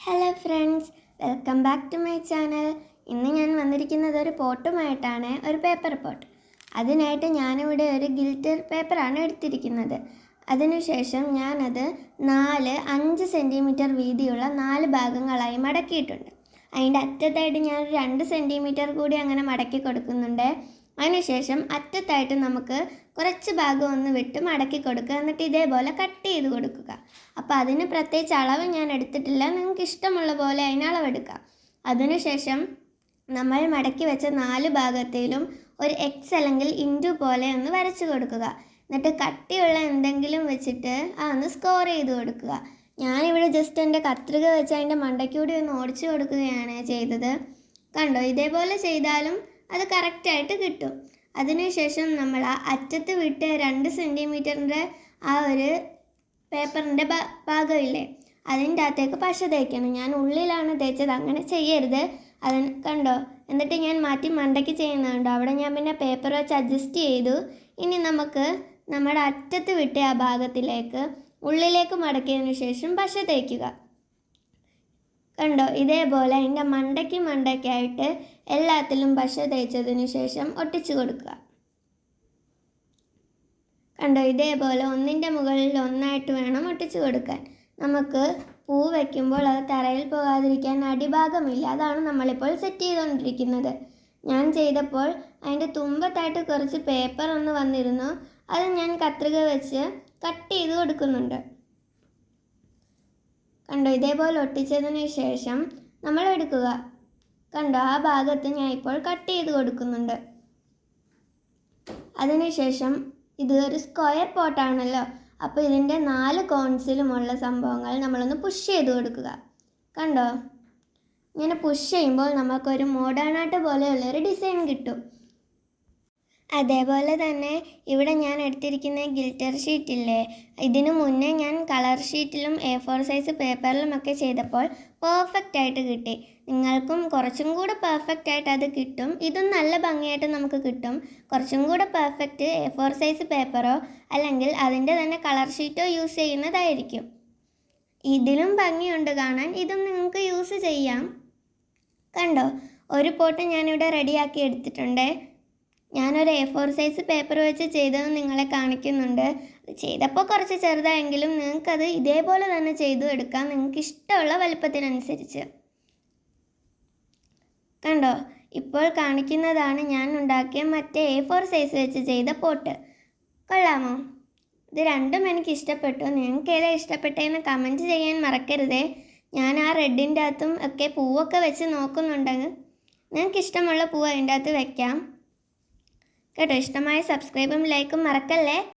Hello friends, welcome back to my channel. ഇന്ന് ഞാൻ വന്നിരിക്കുന്നത് ഒരു പോട്ടുമായിട്ടാണ്, ഒരു പേപ്പർ പോട്ട്. അതിനായിട്ട് ഞാനിവിടെ ഒരു ഗിൽറ്റർ പേപ്പറാണ് എടുത്തിരിക്കുന്നത്. അതിനുശേഷം ഞാനത് 5 സെൻറ്റിമീറ്റർ വീതിയുള്ള 4 ഭാഗങ്ങളായി മടക്കിയിട്ടുണ്ട്. അതിൻ്റെ അറ്റത്തായിട്ട് ഞാൻ 2 സെൻറ്റിമീറ്റർ കൂടി അങ്ങനെ മടക്കി കൊടുക്കുന്നുണ്ട്. അതിനുശേഷം അറ്റത്തായിട്ട് നമുക്ക് കുറച്ച് ഭാഗം ഒന്ന് വിട്ട് മടക്കി കൊടുക്കുക, എന്നിട്ട് ഇതേപോലെ കട്ട് ചെയ്ത് കൊടുക്കുക. അപ്പോൾ അതിന് പ്രത്യേകിച്ച് അളവ് ഞാൻ എടുത്തിട്ടില്ല, നിങ്ങൾക്ക് ഇഷ്ടമുള്ള പോലെ അതിന് അളവെടുക്കാം. അതിനുശേഷം നമ്മൾ മടക്കി വെച്ച 4 ഭാഗത്തിലും ഒരു എക്സ് അല്ലെങ്കിൽ ഇൻറ്റു പോലെ ഒന്ന് വരച്ച് കൊടുക്കുക. എന്നിട്ട് കട്ടിയുള്ള എന്തെങ്കിലും വെച്ചിട്ട് ഒന്ന് സ്കോർ ചെയ്ത് കൊടുക്കുക. ഞാനിവിടെ ജസ്റ്റ് എൻ്റെ കത്രിക വെച്ച് അതിൻ്റെ മണ്ടയ്ക്കൂടി ഒന്ന് ഓടിച്ചു കൊടുക്കുകയാണ് ചെയ്തത്. കണ്ടോ, ഇതേപോലെ ചെയ്താലും അത് കറക്റ്റായിട്ട് കിട്ടും. അതിനുശേഷം നമ്മൾ ആ അറ്റത്ത് വിട്ട് 2 സെൻറ്റിമീറ്ററിൻ്റെ ആ ഒരു പേപ്പറിൻ്റെ ഭാഗമില്ലേ, അതിൻ്റെ അകത്തേക്ക് പശ തേക്കണം. ഞാൻ ഉള്ളിലാണ് തേച്ചത്, അങ്ങനെ ചെയ്യരുത്. അതിന് കണ്ടോ, എന്നിട്ട് ഞാൻ മാറ്റി മണ്ടയ്ക്ക് ചെയ്യുന്നുണ്ടോ, അവിടെ ഞാൻ പിന്നെ പേപ്പർ വെച്ച് അഡ്ജസ്റ്റ് ചെയ്തു. ഇനി നമുക്ക് നമ്മുടെ അറ്റത്ത് വിട്ട ആ ഭാഗത്തിലേക്ക് ഉള്ളിലേക്ക് മടക്കിയതിന് ശേഷം പശ തേക്കുക. കണ്ടോ, ഇതേപോലെ അതിൻ്റെ മണ്ടയ്ക്കായിട്ട് എല്ലാത്തിലും പശ തേച്ചതിന് ശേഷം ഒട്ടിച്ചു കൊടുക്കുക. കണ്ടോ, ഇതേപോലെ ഒന്നിൻ്റെ മുകളിൽ ഒന്നായിട്ട് വേണം ഒട്ടിച്ചു കൊടുക്കാൻ. നമുക്ക് പൂ വയ്ക്കുമ്പോൾ അത് തറയിൽ പോകാതിരിക്കാൻ അടിഭാഗമില്ല, അതാണ് നമ്മളിപ്പോൾ സെറ്റ് ചെയ്തുകൊണ്ടിരിക്കുന്നത്. ഞാൻ ചെയ്തപ്പോൾ അതിൻ്റെ തുമ്പത്തായിട്ട് കുറച്ച് പേപ്പർ ഒന്ന് വന്നിരുന്നു, അത് ഞാൻ കത്രിക വെച്ച് കട്ട് ചെയ്ത് കൊടുക്കുന്നുണ്ട്. കണ്ടോ, ഇതേപോലെ ഒട്ടിച്ചതിന് ശേഷം നമ്മൾ എടുക്കുക. കണ്ടോ, ആ ഭാഗത്ത് ഞാൻ ഇപ്പോൾ കട്ട് ചെയ്ത് കൊടുക്കുന്നുണ്ട്. അതിനുശേഷം ഇത് ഒരു സ്ക്വയർ പോട്ടാണല്ലോ, അപ്പോൾ ഇതിൻ്റെ 4 കോൺസിലുമുള്ള സംഭവങ്ങൾ നമ്മളൊന്ന് പുഷ് ചെയ്ത് കൊടുക്കുക. കണ്ടോ, ഇങ്ങനെ പുഷ് ചെയ്യുമ്പോൾ നമുക്കൊരു മോഡേൺ ആർട്ട് പോലെയുള്ളൊരു ഡിസൈൻ കിട്ടും. അതേപോലെ തന്നെ ഇവിടെ ഞാൻ എടുത്തിരിക്കുന്ന ഗിൽറ്റർ ഷീറ്റില്ലേ, ഇതിനു മുന്നേ ഞാൻ കളർ ഷീറ്റിലും A4 സൈസ് പേപ്പറിലുമൊക്കെ ചെയ്തപ്പോൾ പെർഫെക്റ്റ് ആയിട്ട് കിട്ടി. നിങ്ങൾക്കും കുറച്ചും കൂടെ പെർഫെക്റ്റ് ആയിട്ട് അത് കിട്ടും. ഇതും നല്ല ഭംഗിയായിട്ട് നമുക്ക് കിട്ടും. കുറച്ചും കൂടെ പെർഫെക്റ്റ് A4 സൈസ് പേപ്പറോ അല്ലെങ്കിൽ അതിൻ്റെ തന്നെ കളർ ഷീറ്റോ യൂസ് ചെയ്യുന്നതായിരിക്കും. ഇതിലും ഭംഗിയുണ്ട് കാണാൻ, ഇതും നിങ്ങൾക്ക് യൂസ് ചെയ്യാം. കണ്ടോ, ഒരു പോട്ട് ഞാനിവിടെ റെഡിയാക്കി എടുത്തിട്ടുണ്ട്. ഞാനൊരു A4 സൈസ് പേപ്പർ വെച്ച് ചെയ്തത് നിങ്ങളെ കാണിക്കുന്നുണ്ട്. ചെയ്തപ്പോൾ കുറച്ച് ചെറുതായെങ്കിലും നിങ്ങൾക്കത് ഇതേപോലെ തന്നെ ചെയ്തു എടുക്കാം, നിങ്ങൾക്ക് ഇഷ്ടമുള്ള വലുപ്പത്തിനനുസരിച്ച്. കണ്ടോ, ഇപ്പോൾ കാണിക്കുന്നതാണ് ഞാൻ ഉണ്ടാക്കിയ മറ്റേ A4 സൈസ് വെച്ച് ചെയ്ത പോട്ട്. കൊള്ളാമോ? ഇത് രണ്ടും എനിക്ക് ഇഷ്ടപ്പെട്ടു. നിങ്ങൾക്ക് ഏതാ ഇഷ്ടപ്പെട്ടതെന്ന് കമൻറ്റ് ചെയ്യാൻ മറക്കരുതേ. ഞാൻ ആ റെഡിൻ്റെ അകത്തും ഒക്കെ പൂവൊക്കെ വെച്ച് നോക്കുന്നുണ്ടെങ്കിൽ നിങ്ങൾക്ക് ഇഷ്ടമുള്ള പൂവ് അതിൻ്റെ അകത്ത് വെക്കാം കേട്ടോ. ഇഷ്ടമായ സബ്സ്ക്രൈബും ലൈക്കും മറക്കല്ലേ.